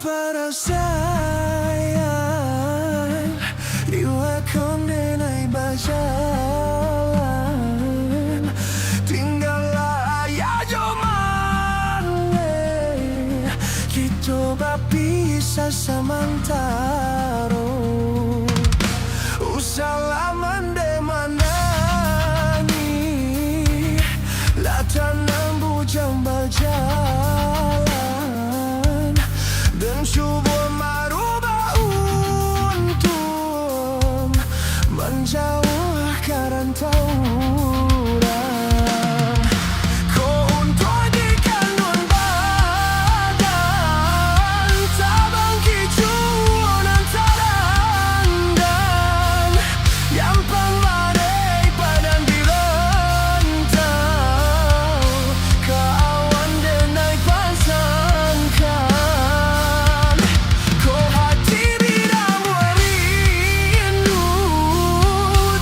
perasaan dilakon denai berjalan. Tinggallah ya jomane kita bisa samantaro. Usalaman de manani latanan bujang berjalan dan coba merubah untuk menjauh kerantauan. Kau untuk di kandung badan tabang kicuan antara dan yang pangmadai badan dirantau kawan denai pasangkan. Kau hati biramu rindu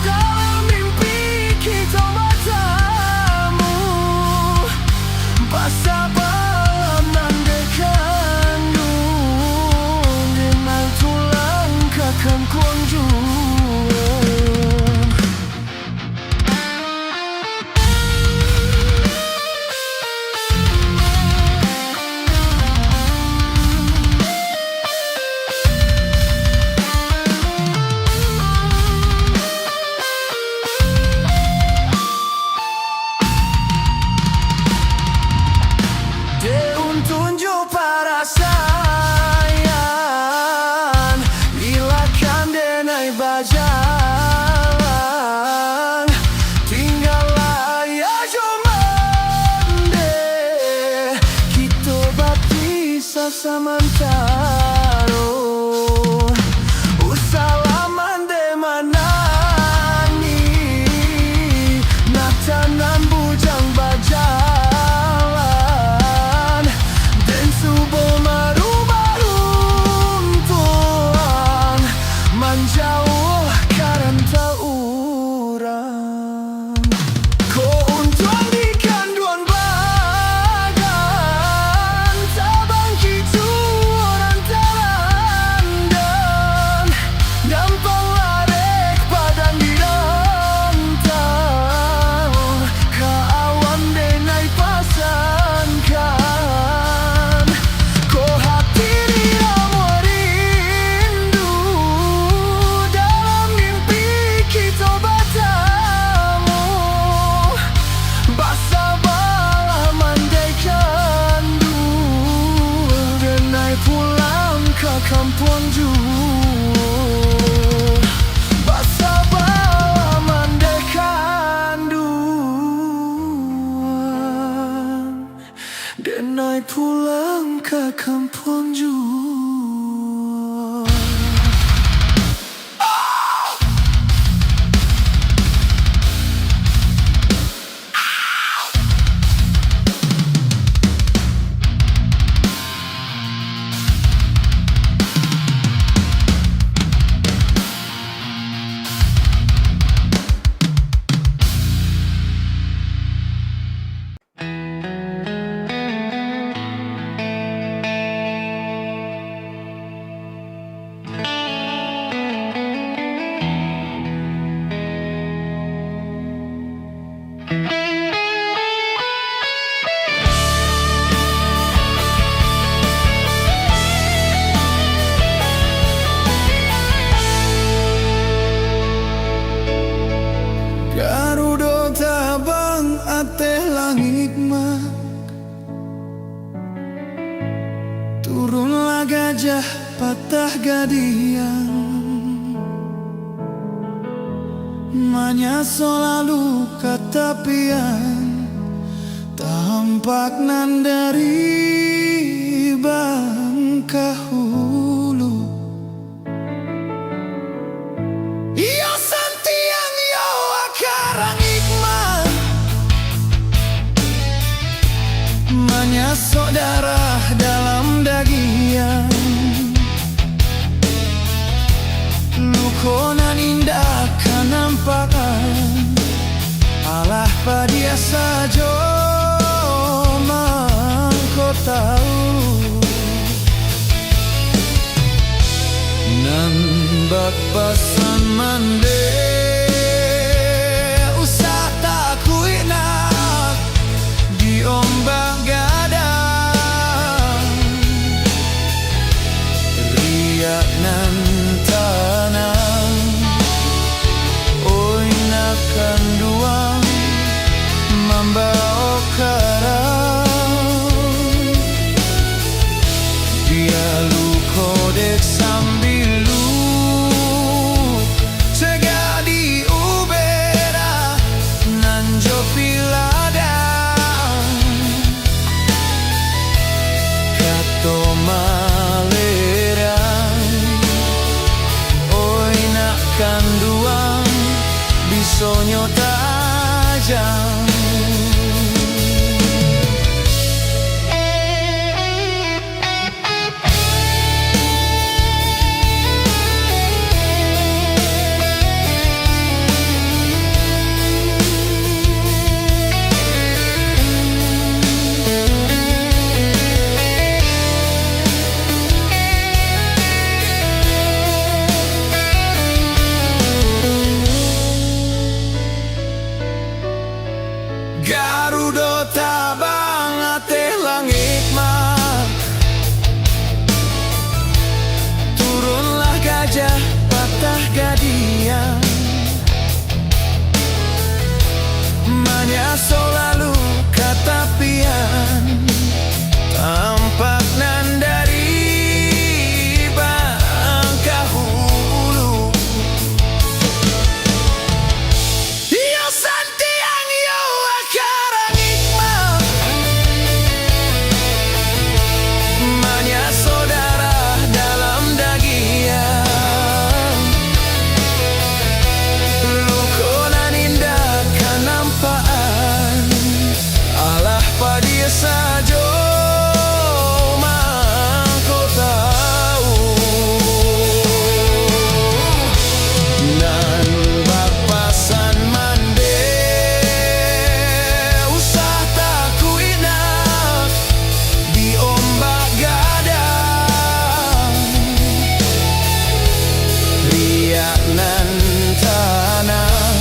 dalam mimpi kita bertemu. Basa balaman dekandung dengan tulang kakan kunjung. Deun tunjuk perasaan ilakan denai berjalan. Tinggallah ya jomande kita bisa samantaro. Usalaman de manani natanan bujang berjalan dan subuh merubah runtuhan menjauh kerantauan. Kau untuk di kandung badan tabang kicuan antara dan dampang larek badan dirantau kawan denai pasangkan. Kau hati diramu rindu dalam mimpi kita bertemu. Basa balaman dekandung denai pulang ke kampung jauh. Basa balaman dekandung denai pulang ke kampung jauh. Garuda tabang ateh langit mak turunlah gajah patah gadiang manya selalu katapian tampak nan dari bangka hulu. Iyo santiang yo akarang ikmat manya saudara dalam dagian lukonan indah kanampakan alah padia sajo mangko tahu pasan mande usah tak kuinak di ombak gadang riak nan tanang oi nakan duang membawa karang dia lu kodek sambilu segadi ubera nanjo piladang kato malerang oi nakan duang bisonyo tajam. Garuda tabang ateh langit mak turunlah gajah patah gadian manyaso lalu katapian tampak nan dari Bangkahulu yo santiang yo akarang ikmal manyaso darah dalam dagian lukonan indah kanampaan alah padia sajo mangko tahu nan bapasan mande usah tak kuinak di ombak gadang riak nan tanang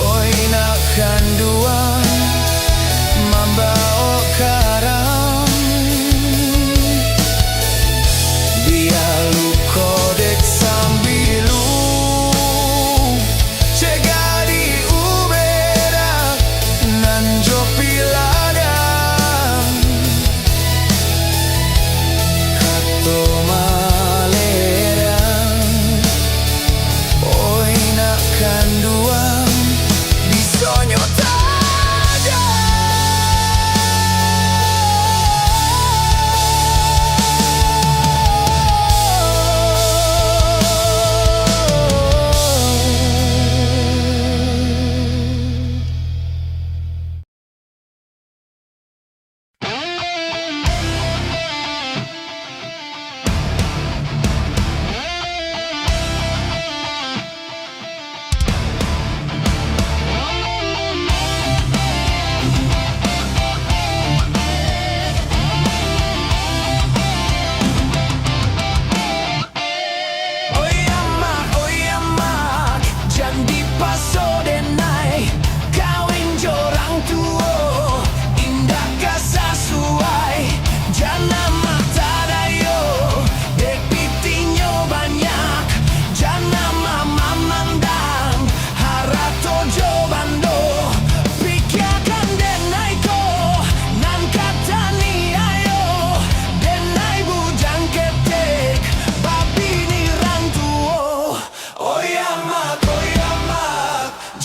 oi nakan duang membawa karang dia lu kodek sambilu cegadi ubera nanjo piladang kato malerang oi nakan duang bisonyo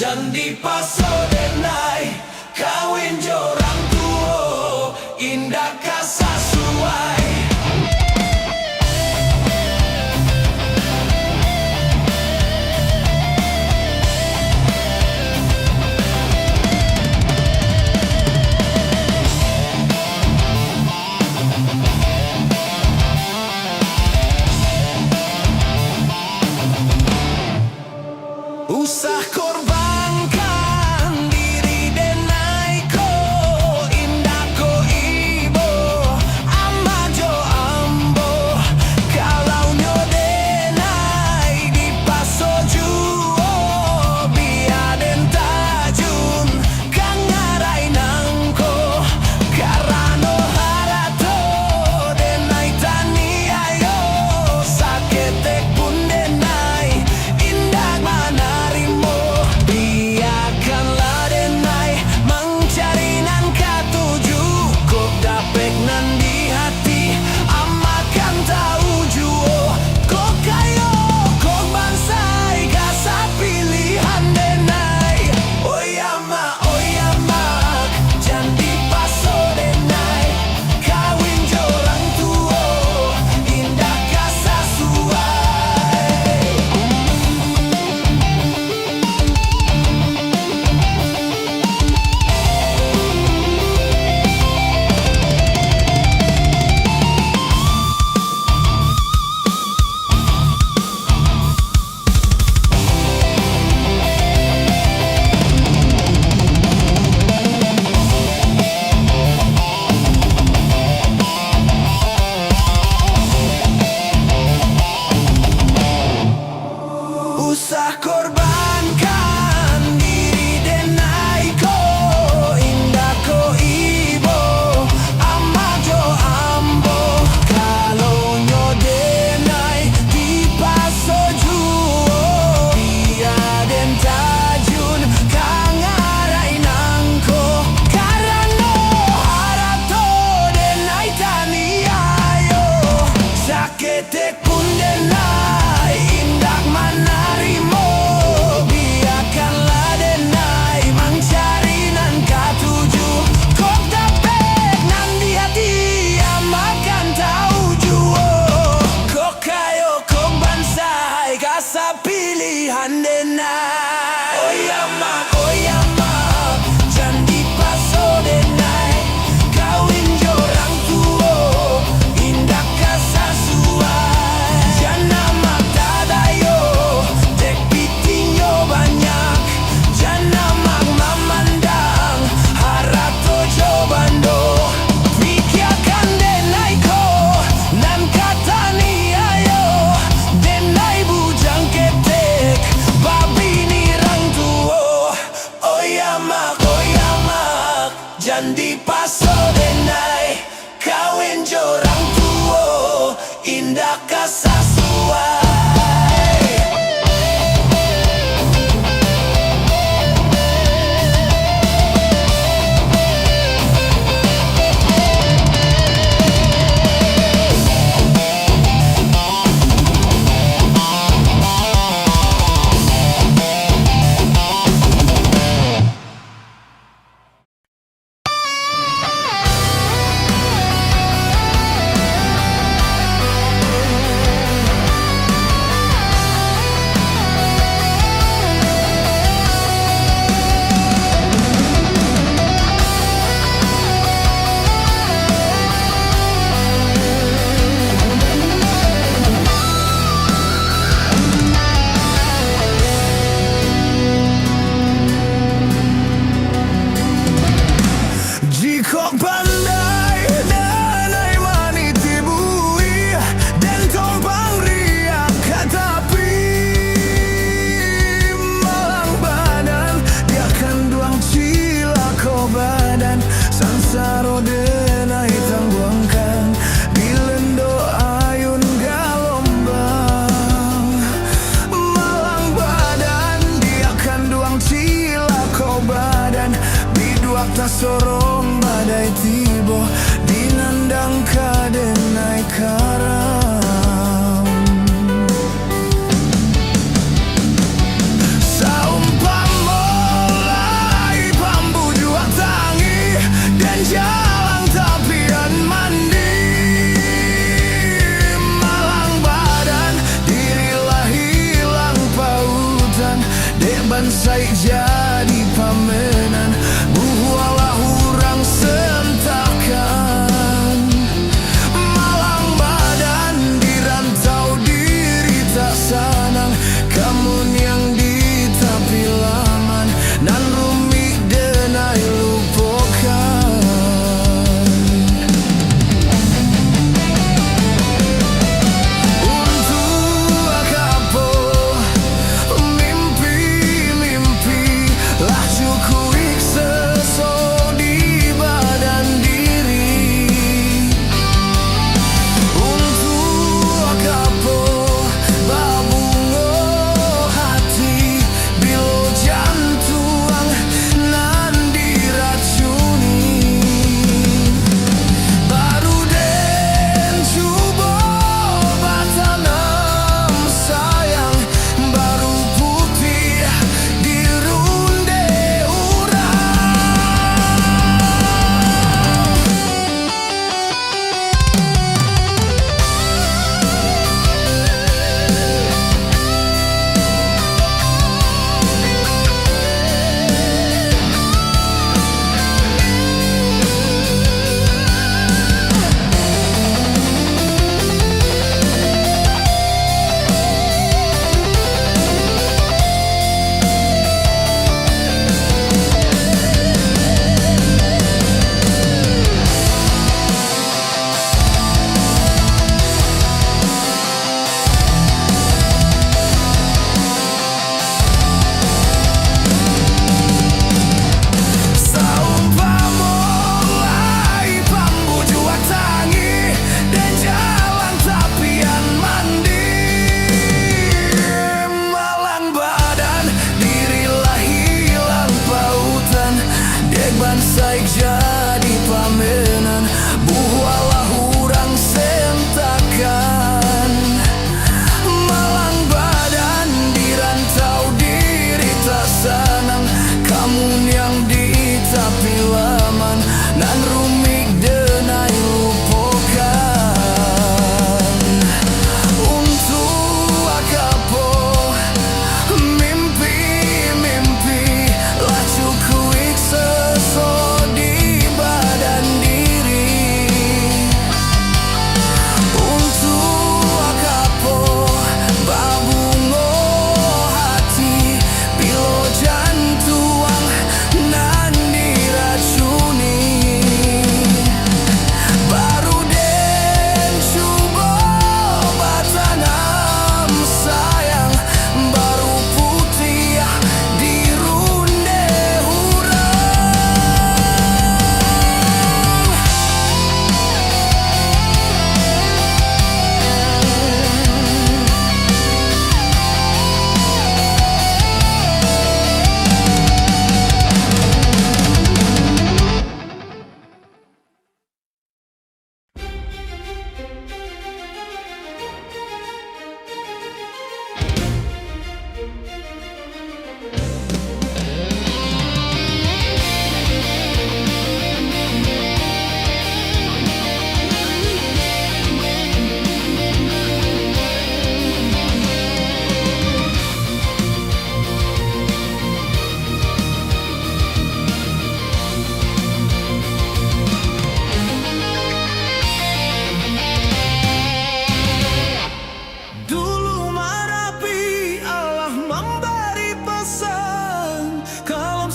Jandi paso denai kawin jorang tuo indah kasasuai usah korbankan diri denai ko indah ko ibo amba jo ambo kalau nyo denai Jandi paso denai kawin jorang tuo indah kasasuai. Jika pandai danai maniti bui dan tombang riak katapi malang badan dia akan duang cila ko badan sansaro denai tangguangkan dilendo ayun galombang malang badan dia akan duang cila ko badan biduak tak sorong badai tibo dinandang kadenai karam saumpama lai pambu juak tangi dan jalan tapian mandi malang badan dirilah hilang pautan dek bansai jadi pamenan bualah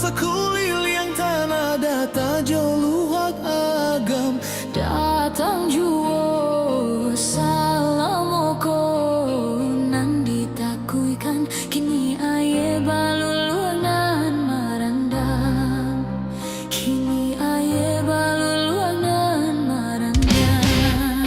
sekulil yang tanah data joluhak agam Datang juo salamoko Nandi takuikan kini aye baluluanan marandam Kini aye baluluanan marandam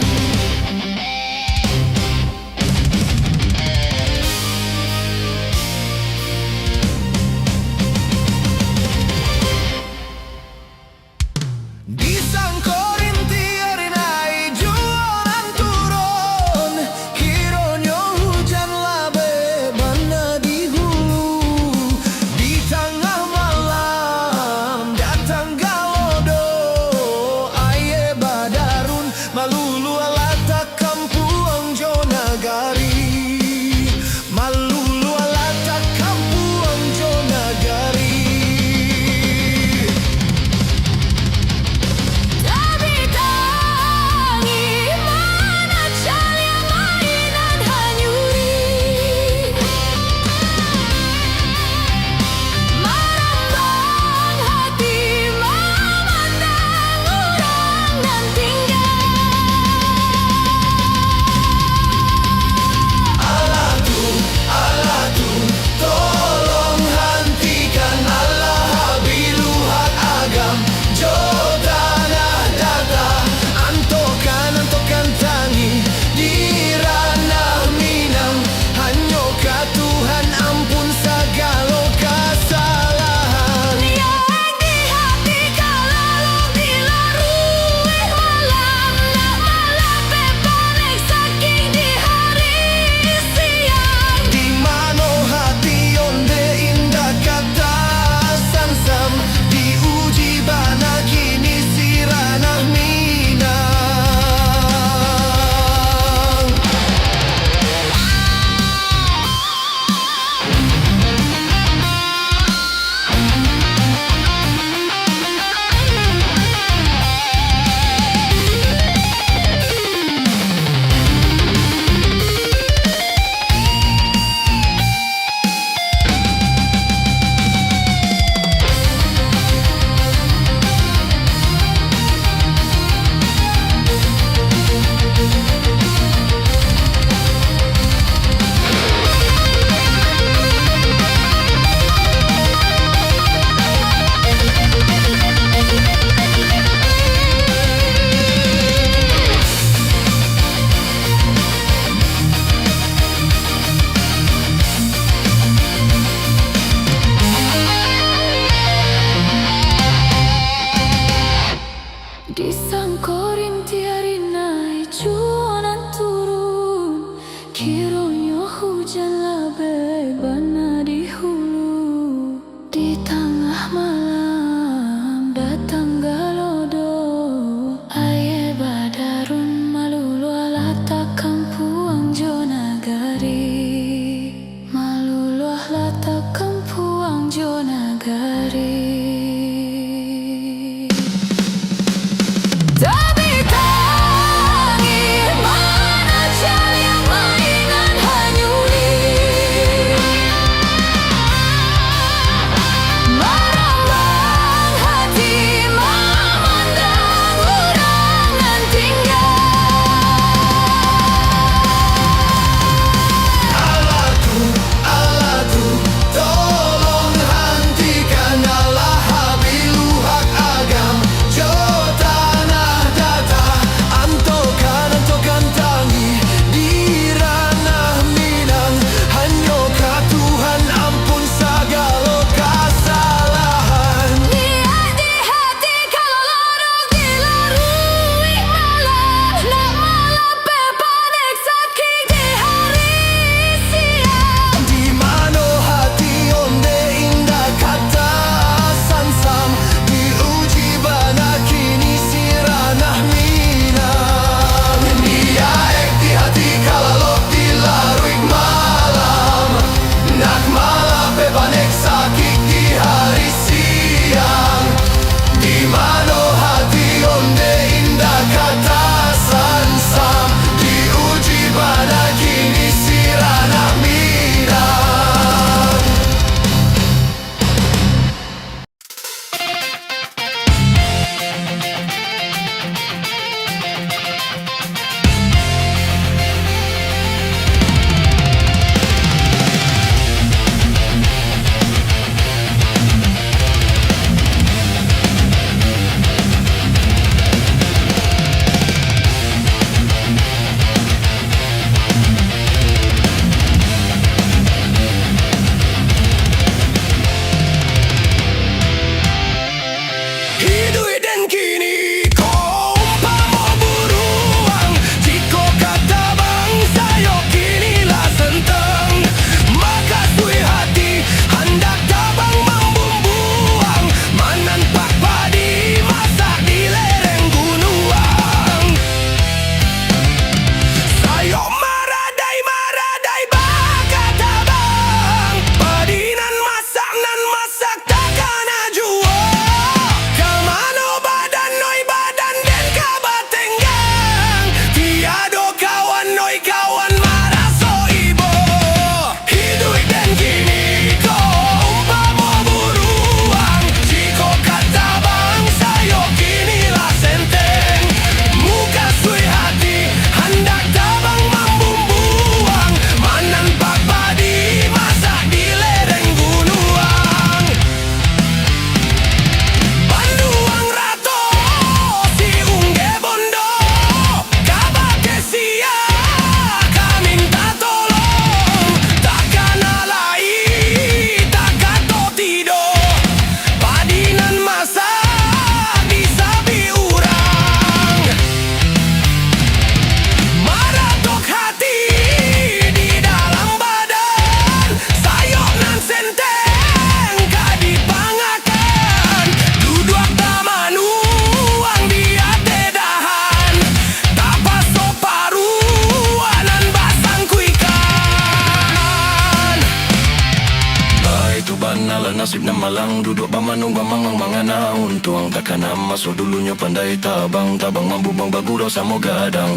dan malang duduk bamanung bamangang manganaun tuang takana masuk dulunya pandai tabang mampu bang baguro samo gadang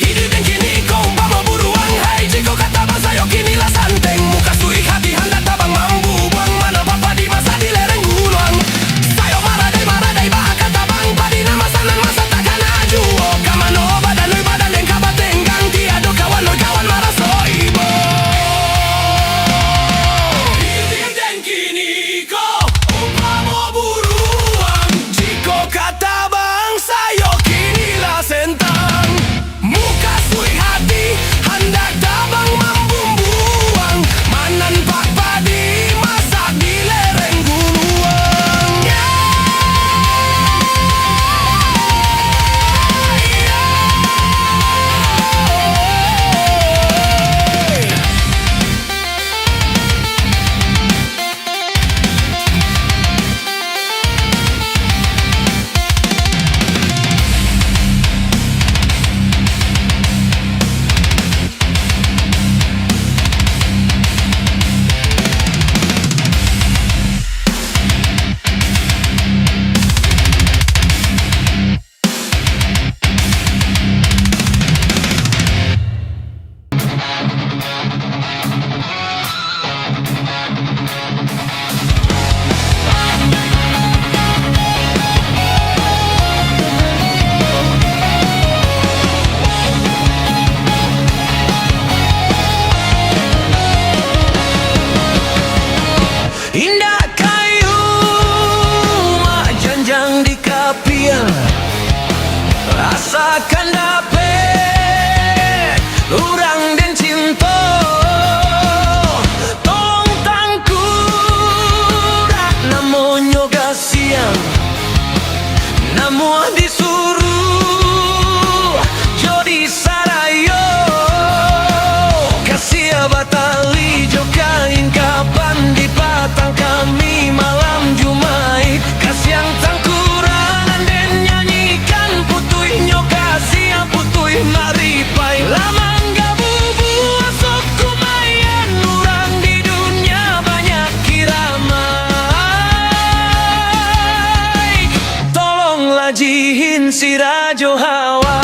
hidup dan kini kau umpama buruang hai jiko kata bangsa yo kini lah santeng muka suik hati hendak tabang mampu buang mana papa di masa di lereng guluang sayo maradai bahkan tabang padi nama sanan masa takkan aju oh kamano badan lui badan dan kabateng gang tiado kawan lui kawan maraso ibo hidup dan kini kau umpama buruang jiko kata bangsa yo kini lah sentang muka sui hati hendak tabang membumbuang manan pak padi masak di lereng gunung indah kayu mak janjang di kapian rasakan dapet urang dan cinta tong tangkurak namonyo gasiang namo disuruh jodi sarayo kasih batali jokain kapan di patang kami malam Jumai kasiang tangkuran dan nyanyikan putuih nyokasi yang putuih maripai lamang gabubu asok kumayan orang di dunia banyak kiramai tolonglah jihin si rajo hawa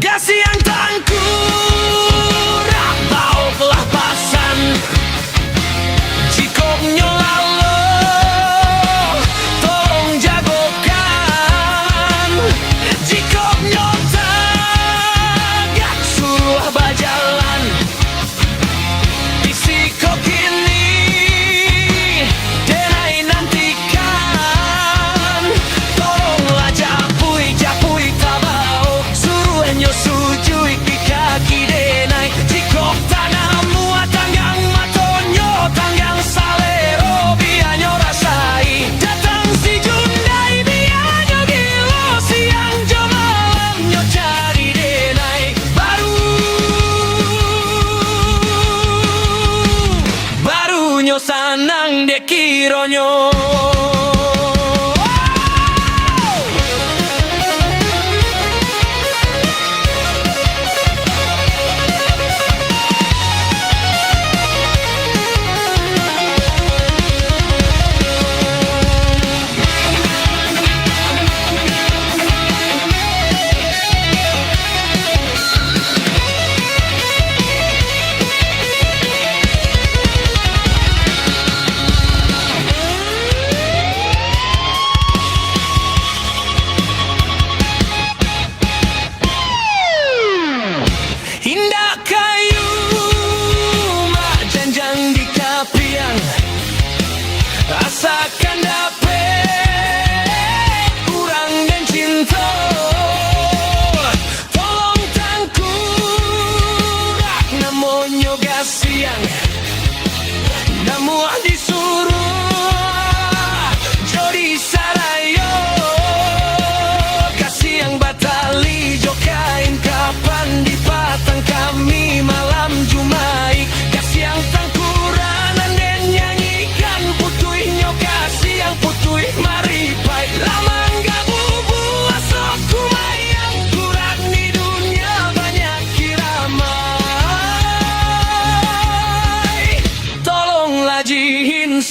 kasiang tangkurak bau belah pasan jikok nyolalo tolong jagokan jikok nyotagak suruh bajalan bisikok ini denai nantikan tolonglah japui tabau suruh nyosujui di kaki denai jikok tanahmu tanggang matonyo tanggang salero bianyo rasai datang si Jundai bianyo gilo siang jo malamnyo cari denai barunyo sanang de kironyo indah kayu mak janjang di kapian rasakan dapet kurang dan cinta tolong tangkurak namonyo gasiang namu disuruh jodi sarayo kasiang batali jokain kapan di patang kami malam Jumai kasiang tangkuran dan nyanyikan putuih nyokasi yang putuh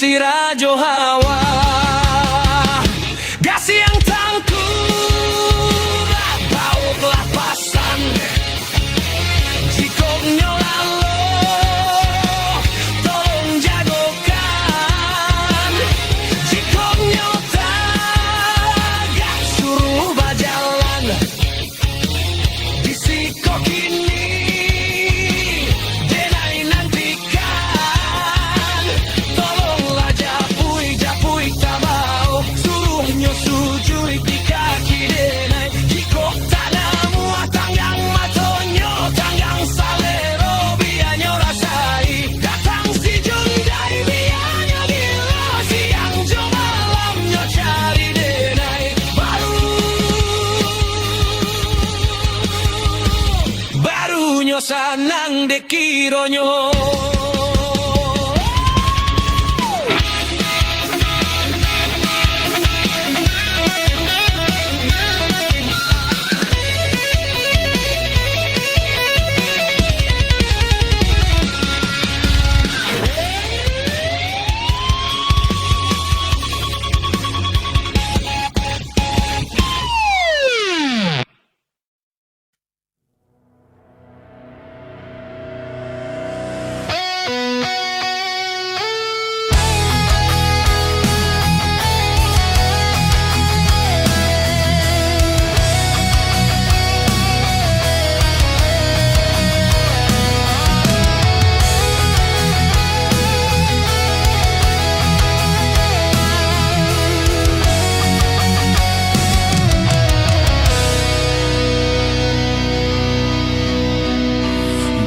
si Rajo Hawa. Gasi yang tangkuh bau kelapasan, jikoknya lalu tolong jagokan, jikoknya tagak suruh bajalan. Disikok ini denai nantikan, tolonglah japui japui tabau, suruhnya sujud di kaki denai. Jikok tanamu tanggang matonyo, tanggang salero bianyo rasai. Datang si Jundai bianyo gila, siang jo malamnya cari denai. Barunya sanang dekironyo.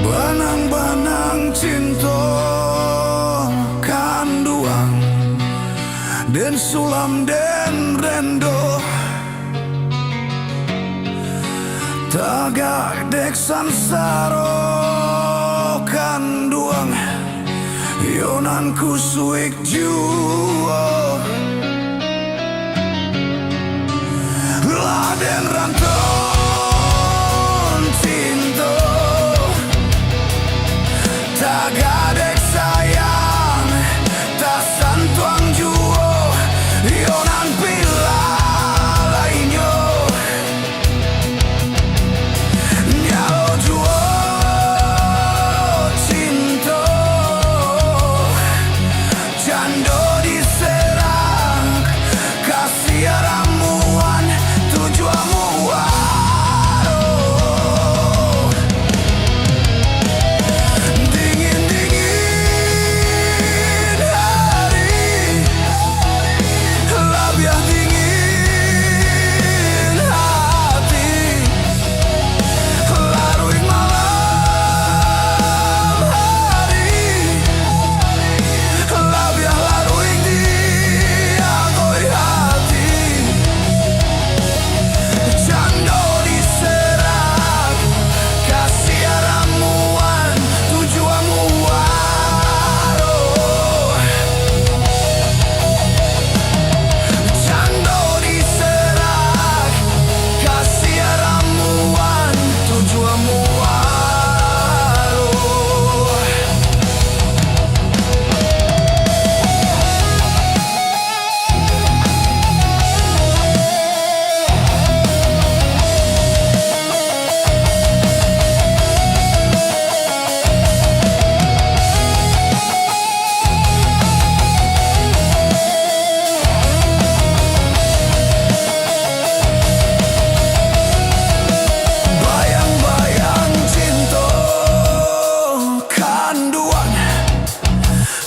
Banang-banang cinta kanduang den sulam den rendo, tagak dek sansaro kanduang yonan kusuik juo. Laden ranton cinta tagadek sayang, tasan tuang juo, yonan pila lainyo. Nyalo juo cinta, cando diserang, kasih ramuan tujuanmu.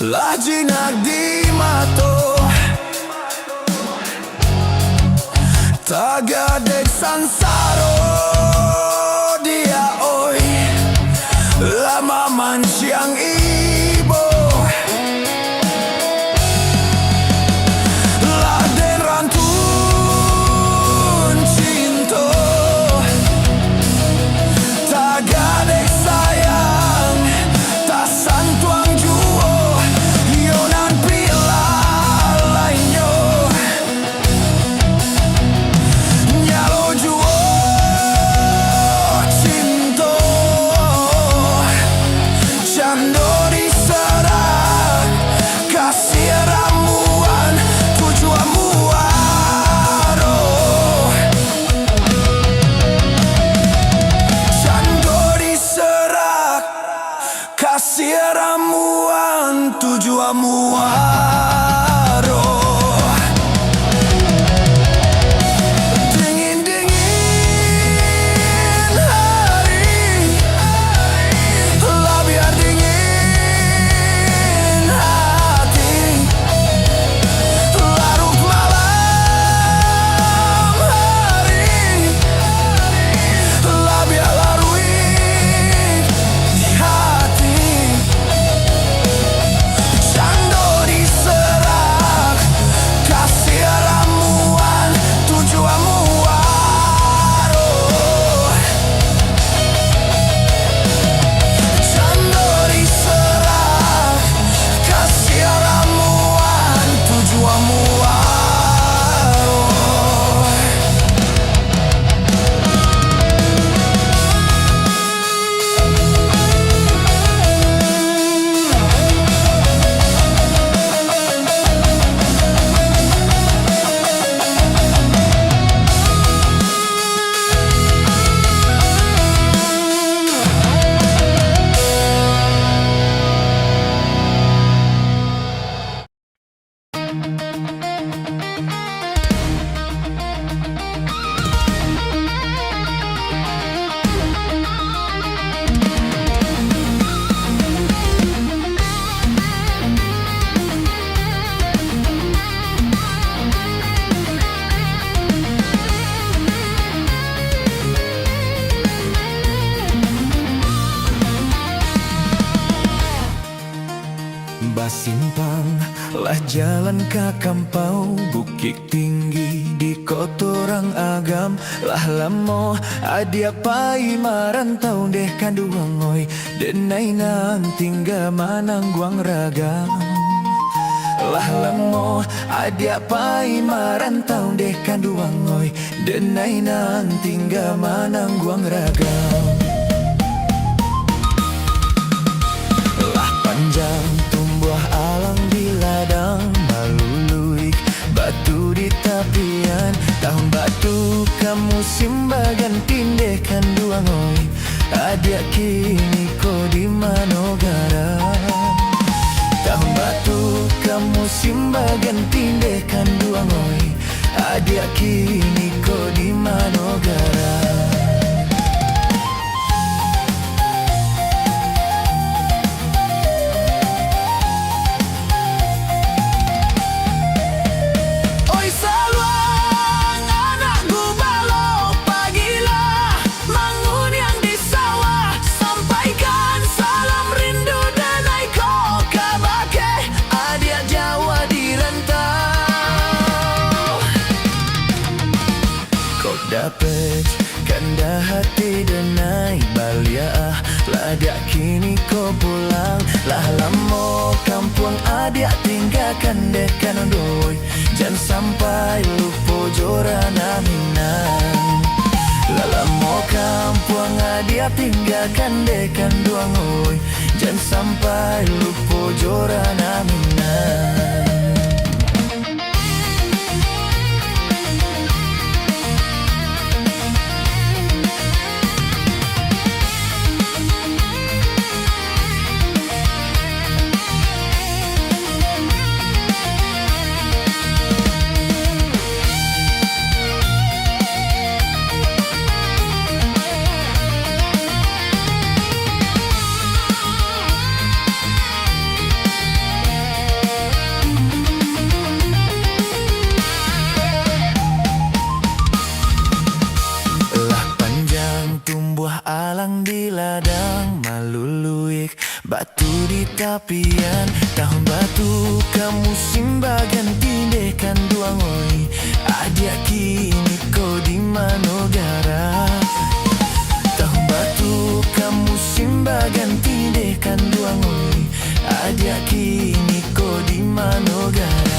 Lajinak di mato, tagadek sansaro dia oi, lama mansiang ibo. Laden rantun cinta, tagadek sayang, tasan tuang juo, yonan pila lainyo. Nyalo juo jalan kakampau bukit tinggi di kotorang agam lah lamo adia pai marantau deh kanduangoi denai nang tingga manang guang ragam lah lamo adia pai marantau deh kanduangoi denai nang tingga manang guang ragam lah panjang tumbuh alang di ladang maluluik batu di tapian tahun batu kamu simbagan tindekan duangoi adia kini ko di manogara tahun batu kamu simbagan tindekan duangoi adia kini ko di manogara. Dapet kanda hati denai balia ladak kini kau pulang lah lamo kampung adik tinggalkan dekan ondoi jangan sampai lupa jorana minang lah lamo kampung adik tinggalkan dekan duangoi jangan sampai lupa jorana minang. Alang di ladang maluluik batu di tapian tahun batu kamu simbagan tindekan duangoi adia kini ko di manogara tahun batu kamu simbagan tindekan duangoi adia kini ko di manogara.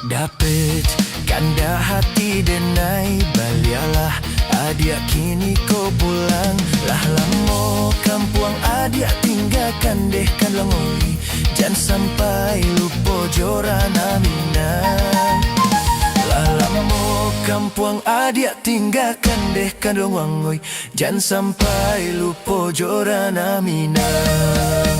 Dapet kanda hati denai balialah adia kini ko pulang lah lamo kampung adia tinggalkan deh kan langoi jangan sampai lupa jorana minang lah lamo kampung adia tinggalkan deh kan langoi jangan sampai lupa jorana minang.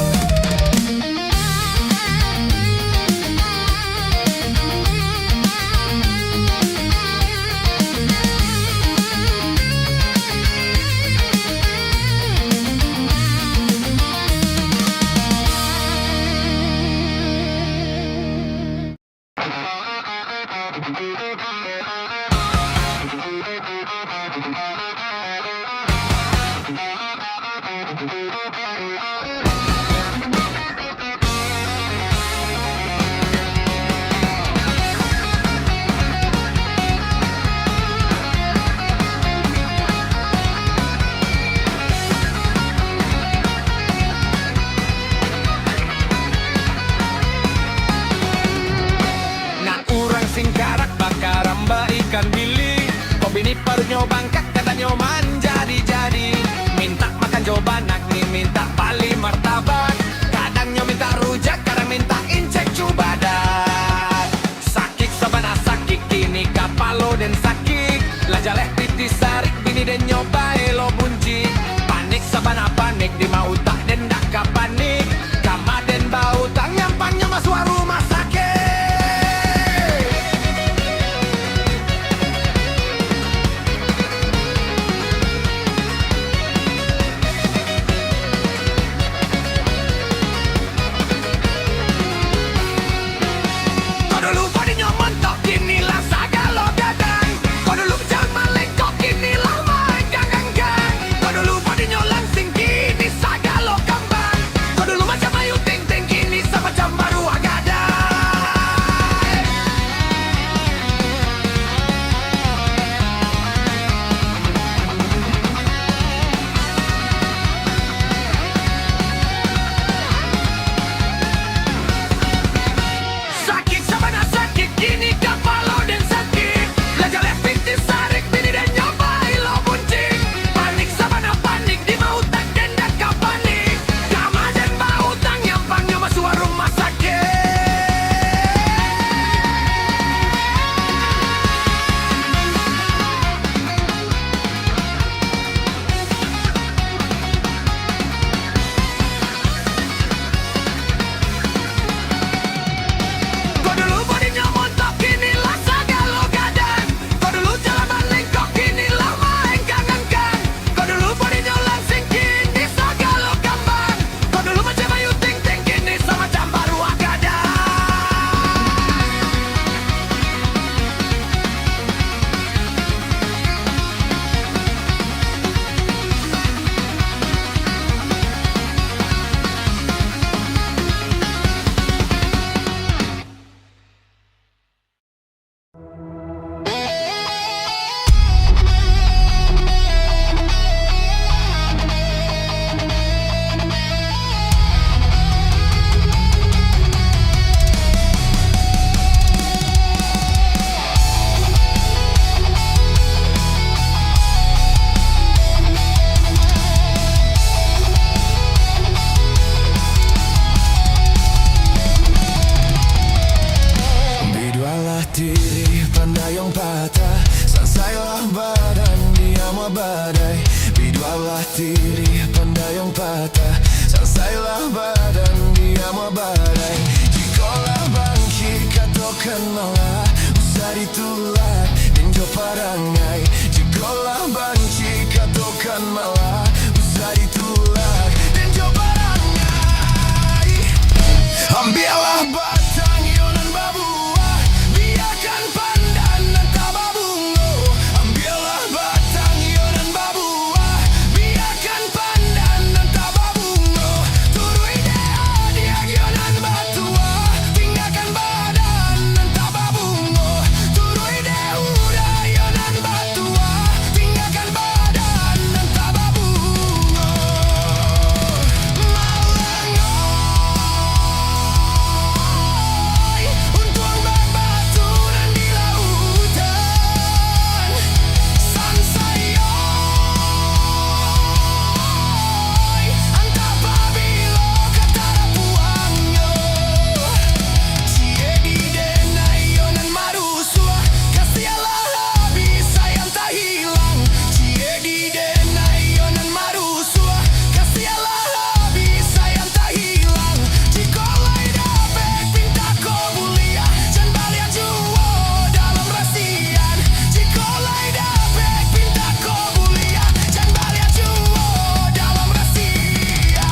Ikan bili, kopi ni perutnya bangkak, katanya manjadi-jadi. Minta makan jobanak, nih minta pali martabak. Kadangnya minta rujak, kadang minta incek cubadak. Sakik sabana sakik, kini kapalo dan sakik. Lajaleh titis sarik, bini dan nyobai lo bunci. Panik sabana panik, di mau tak dan dak kapanik. Kama dan bau tang nyampangnya masuk rumah sakit. badai. Bidualah diri pandai yang patah, selesailah badan dia mau badai. Jikalau bangkit katakan malah usah ditolak dan jauh parangai. Jikalau bangkit katakan malah usah ditolak dan jauh parangai. Ambillah batang yonan babuah, biarkan pandan dan tabah bungo. Ambillah batang yonan babuah, biarkan pandan dan tabah bungo. Turui dea dia yonan batua, tinggalkan badan dan tabah bungo. Turui dea yonan batua, tinggalkan badan dan tabah bungo. Untuang berbaturan di lautan, Sansayoy, antah pabilo katara puangyo. Cie di denai yonan marusua, kasialah habis sayang tak hilang. Cie di denai yonan marusua, kasialah habis sayang tak hilang. Jikolai dapet pinta kobulia, jangan balik juo dalam rasian. Jikolai dapet pinta kobulia, jangan balik juo dalam rasian.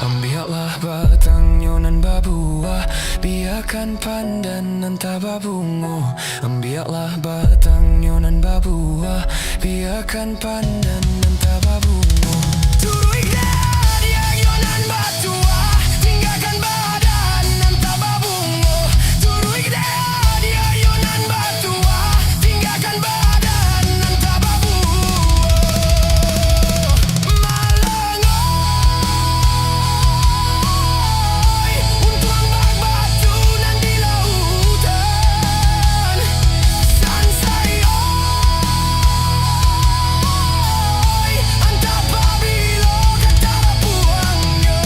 Ambillah batang yonan babuah, biarkan pandan dan tabah bungo. Ambillah batang yonan babuah, biarkan pandan dan tabah bungo. Turui dia yonan batua, tinggalkan badan dan tabah bungo. Turui dia yonan batua, tinggalkan badan dan tabah bungo. Malangoy, untuang berbaturan di lautan, Sansayoy, antah pabilo katara puangyo.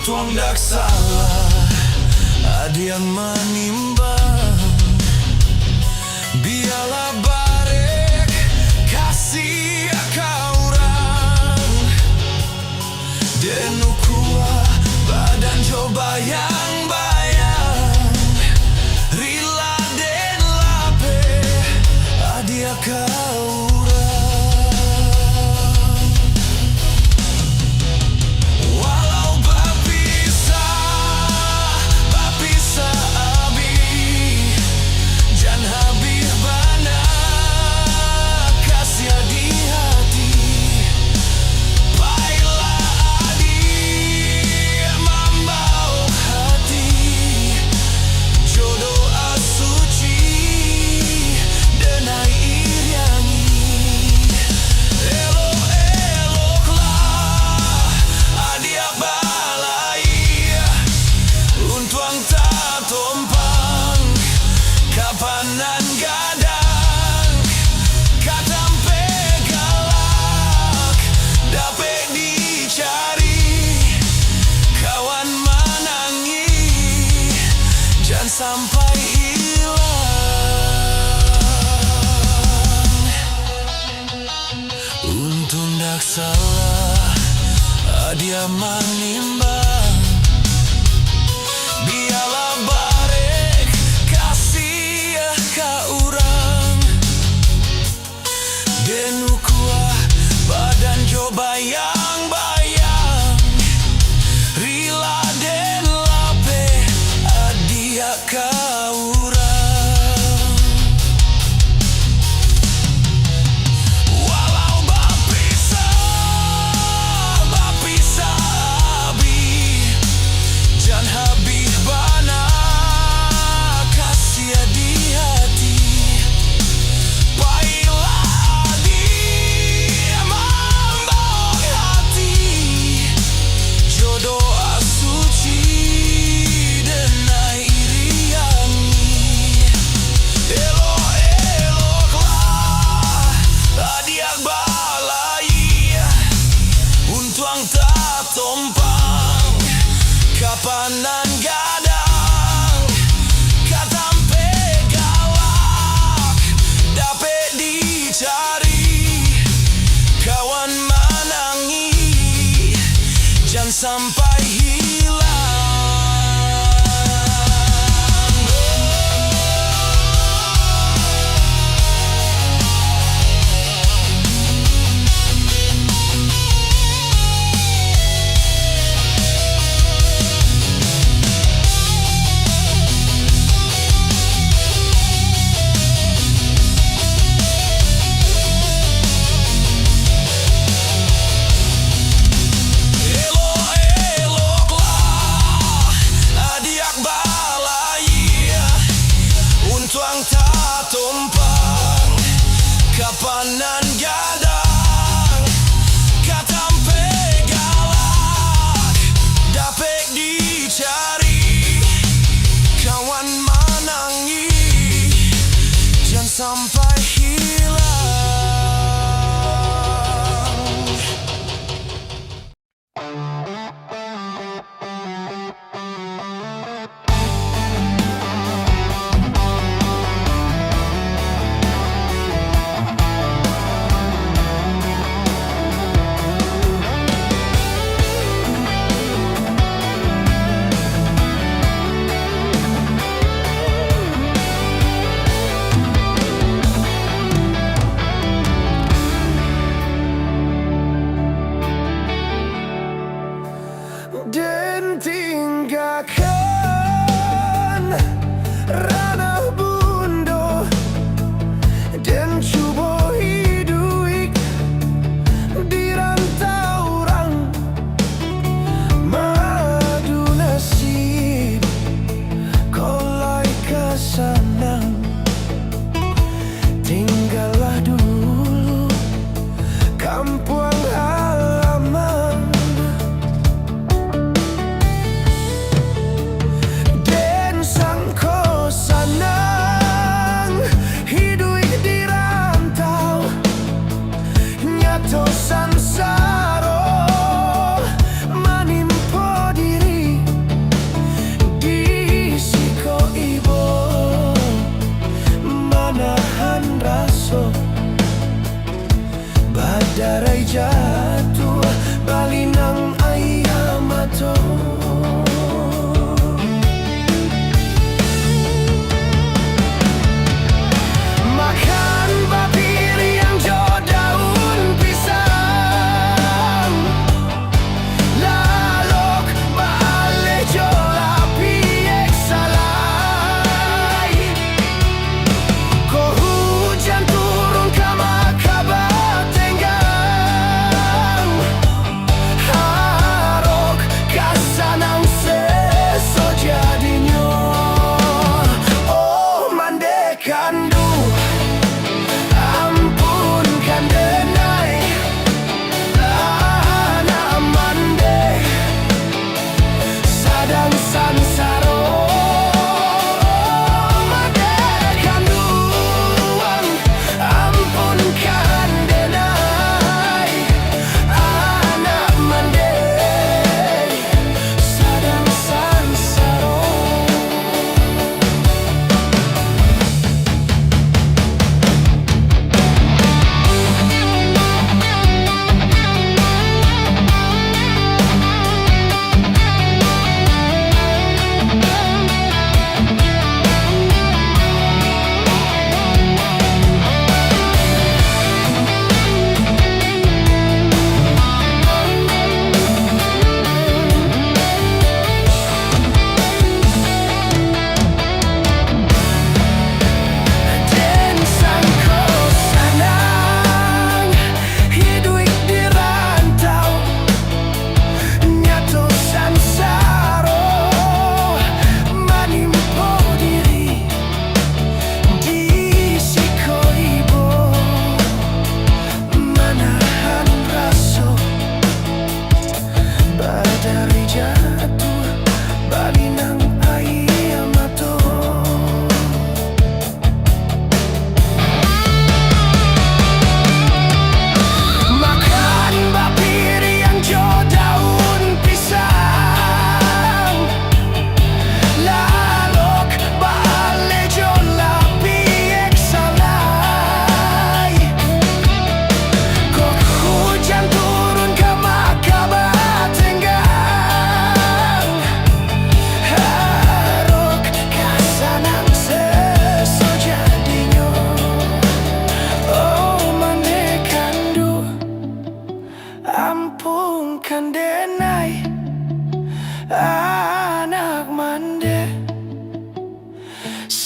Tuang dak salah adian manimbang biarlah barek kasih kaurang denu kuah badan coba yang bayang rila den lape adia kaurang kapanan gadang katampe galak dapet dicari kawan manangi jangan sampai hilang untung dak salah adia manimbang biarlah barek kasih kaurang denu kuah badan coba yang bayang rila den lape adia kaurang walau bapisa abi jangan habis bana kasih di hati baiklah di membawa hati jodoh suci denai iriangi eloklah adiak balai untuang tak tompang kapanan gadang katampe galak dapet dicari kawan manangi jangan sampai hilang.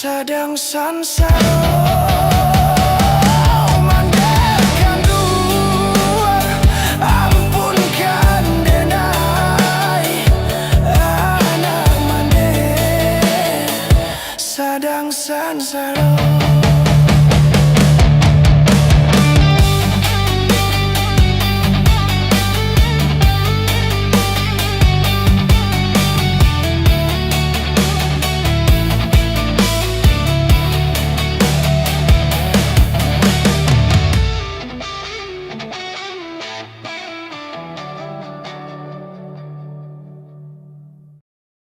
Sadang sansaro